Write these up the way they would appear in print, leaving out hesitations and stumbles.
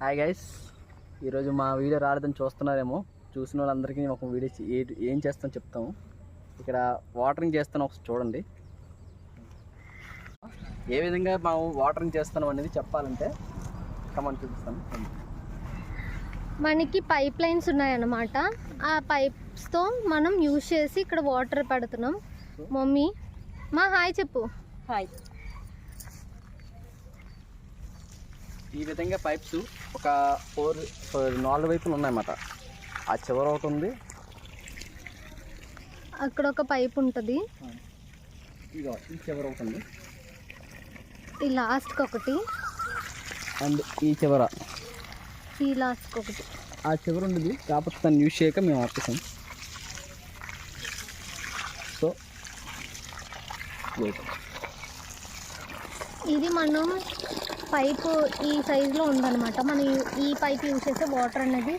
Hi guys, ఈరోజు మా video రాలేదని చూస్తున్నారేమో. చూసిన వాళ్ళందరికీ ఒక వీడియో ఏం చేస్తాం చెప్తాము. ఇక్కడ వాటరింగ్ చేస్తాను, ఒకసారి చూడండి. ఏ విధంగా మనం వాటరింగ్ చేస్తున్నాం అనేది చెప్పాలంటే కమాన్ చూపిస్తాను. మనకి పైప్ లైన్స్ ఉన్నాయన్నమాట. ఆ పైప్స్తో మనం యూజ్ చేసి ఇక్కడ వాటర్ పెడుతున్నాం. మమ్మీ మా హాయ్ చెప్పు. హాయ్. ఈ విధంగా పైప్స్ ఒక 4 వైపులు ఉన్నాయన్నమాట. ఆ చివర ఒకటి ఉంది, అక్కడ ఒక పైప్ ఉంటుంది, ఈ చివర ఒకటి ఉంది, ఈ లాస్ట్కి ఒకటి, అండ్ ఈ చివర ఈ లాస్ట్కి ఒకటి. ఆ చివర ఉండేది కాకపోతే దాన్ని యూజ్ చేయక మేము ఆపేసాం. సో ఇది మనం పైప్ ఈ సైజులో ఉందన్నమాట. మనం ఈ పైప్ యూజ్ చేస్తే వాటర్ అనేది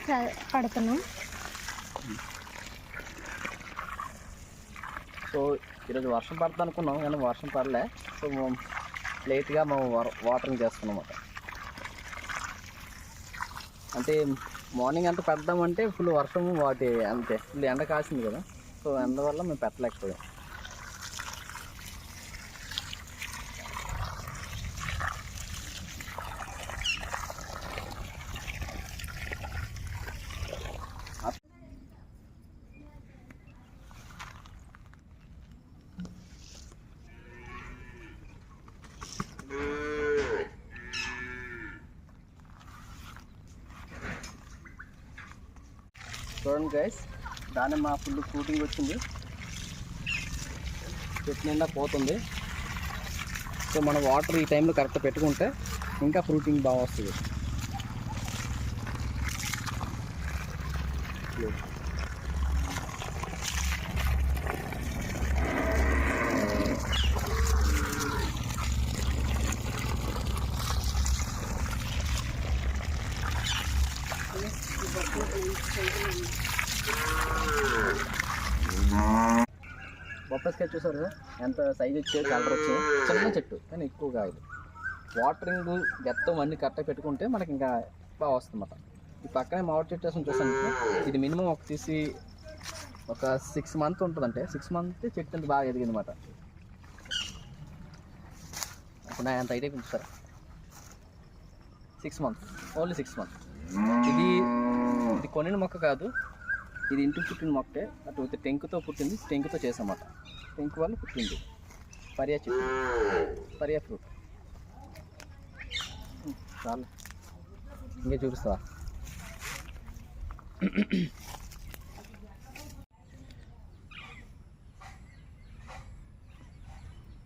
పడుతున్నాం. సో ఈరోజు వర్షం పడుతుంది అనుకున్నాం, కానీ వర్షం పడలే. సో లేట్గా మేము వాటరింగ్ చేస్తున్నాం అన్నమాట. అంటే మార్నింగ్ అంతా పెడదామంటే ఫుల్ వర్షం అంతే ఫుల్ ఎండ కాసింది కదా. సో ఎండ వల్ల మేము పెట్టలేకపోయాం. చూడండి గైస్, దానిమ్మ ఫుల్ ఫ్రూటింగ్ వచ్చింది, చెట్టు నిండా పోతుంది. సో మనం వాటర్ ఈ టైంలో కరెక్ట్ పెట్టుకుంటే ఇంకా ఫ్రూటింగ్ బాగా వస్తుంది. బొప్పాయికాయ చూసారు కదా ఎంత సైజ్ వచ్చే, కలర్ వచ్చే, చిన్న చెట్టు కానీ ఎక్కువ కాయలు. వాటరింగ్ గెత్తం అన్ని కరెక్ట్గా పెట్టుకుంటే మనకి ఇంకా బాగా వస్తుంది అన్నమాట. ఈ పక్కనే మామిడి చెట్టు వేసుకుని చూసాను, ఇది మినిమం ఒక 6 months ఉంటుందంటే 6 months చెట్టు అంత బాగా ఎదిగింది అన్నమాట. అప్పుడు నా ఎంత అయితే చూసారా, 6 months, ఓన్లీ 6 months. ఇది కొనిన మొక్క కాదు, ఇది ఇంటికి పుట్టిన మొక్కే. అటు టెంకుతో పుట్టింది, టెంకుతో చేసామాట. టెంకు వల్ల పుట్టింది పరియా చెట్టు, పరియా ఫ్రూట్. చాలా ఇంకే చూపిస్తా.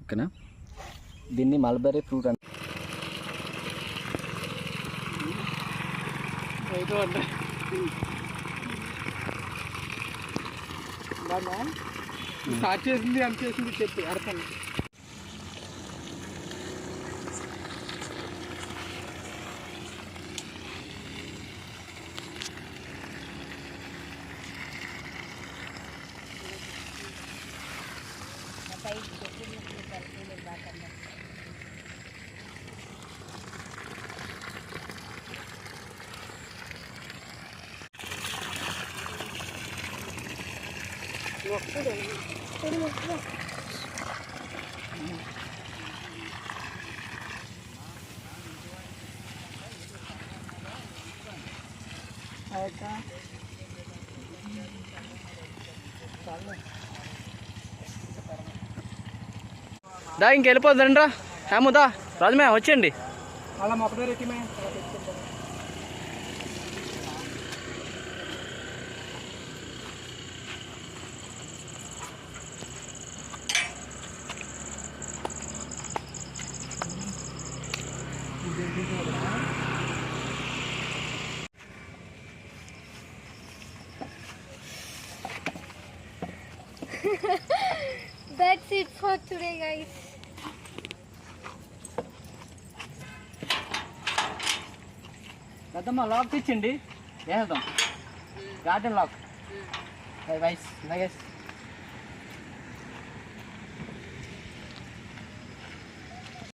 ఓకేనా, దీన్ని మల్బరీ ఫ్రూట్ అంటే స్టార్ట్ చేసింది ఎంత చేసింది చెప్పి అర్థం. దా ఇంకెళ్ళిపోద్దండి రా. హేముదా రాజమే వచ్చేయండి. అలా మొక్క దగ్గర ఎక్కిమే. That's it for today, guys. పెద్దమ్మ లాక్ తెచ్చండి, వేద్దాం గార్డెన్ లాక్. Bye bye guys.